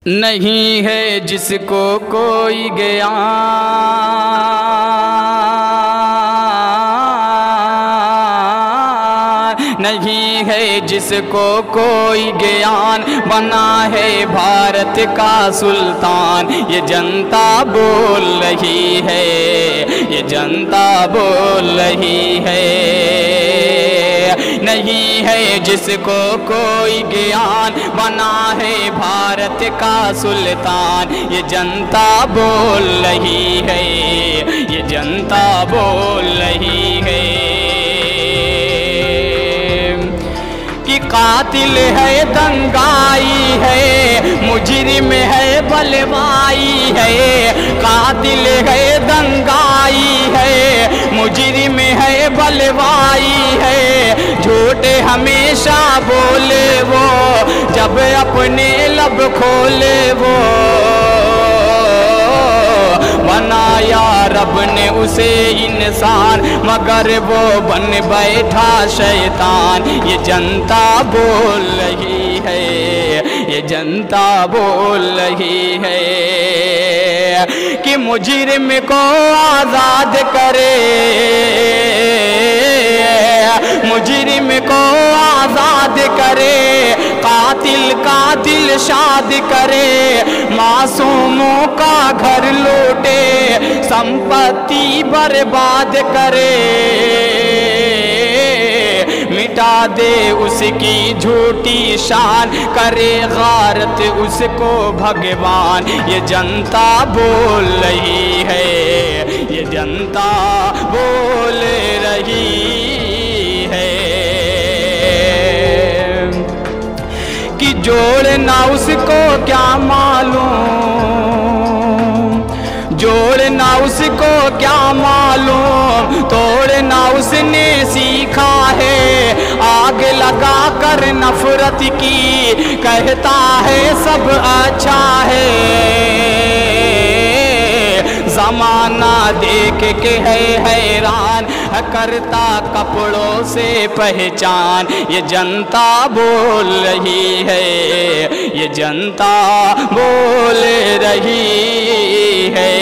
नहीं है जिसको कोई ज्ञान, नहीं है जिसको कोई ज्ञान, बना है भारत का सुल्तान। ये जनता बोल रही है, ये जनता बोल रही है। नहीं है जिसको कोई ज्ञान, बना है भारत का सुल्तान। ये जनता बोल रही है, ये जनता बोल रही है कि कातिल है दंगाई है, मुजरिम है बलवाई है। कातिल है दंगाई है, मुजरिम है बलवाई है। झूठे हमेशा बोले वो, जब अपने लब खोले वो। बनाया रब ने उसे इंसान, मगर वो बन बैठा शैतान। ये जनता बोल रही है, ये जनता बोल रही है कि मुजरिम को आज़ाद करे, मुजरिम को आज़ाद करे। कातिल का दिल शाद करे, मासूमों का घर लूटे, संपत्ति बर्बाद करे। मिटा दे उसकी झूठी शान, करे गारत उसको भगवान। ये जनता बोल रही है, ये जनता बोल रही है कि जोड़ना उसको क्या मालूम, जोड़ना उसको क्या मालूम। तोड़ना उसने सीखा है, आग लगा कर नफरत की, कहता है सब अच्छा है। ज़माना देख के है हैरान, करता कपड़ों से पहचान। ये जनता बोल रही है, ये जनता बोल रही है।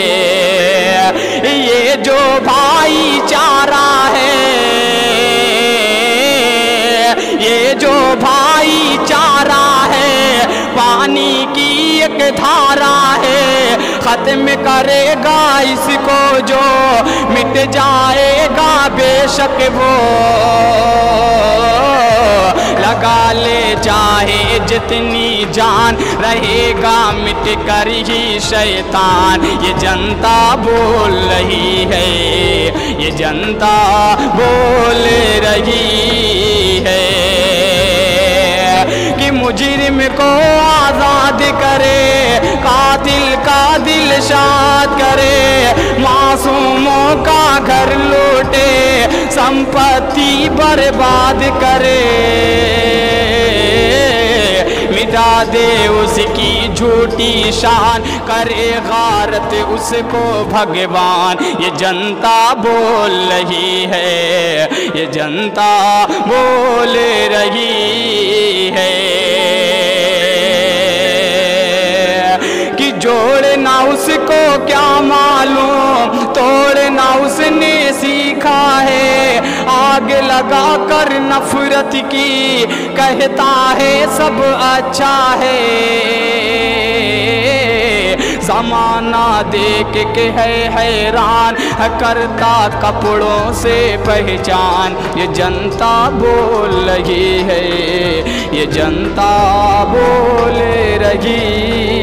ये जो भाईचारा है, ये जो भाईचारा है, पानी की एक धारा है। खत्म करेगा इसको जो, मिट जाएगा बेशक वो। लगा ले चाहे जितनी जान, रहेगा मिट कर ही शैतान। ये जनता बोल रही है, ये जनता बोल रही है कि मुजरिम को आज़ाद करे, कातिल का दिल शाद करे। मासूमों का घर लूटे, संपत्ति बर्बाद करे। मिटा दे उसकी झूठी शान, करे गारत उसको भगवान। ये जनता बोल रही है, ये जनता बोल रही है कि जोड़ना उसको क्या मालूम, तोड़ना उसने सीखा है। आग लगा कर नफरत की, कहता है सब अच्छा है। ज़माना देख के है हैरान, करता कपड़ों से पहचान। ये जनता बोल रही है, ये जनता बोल रही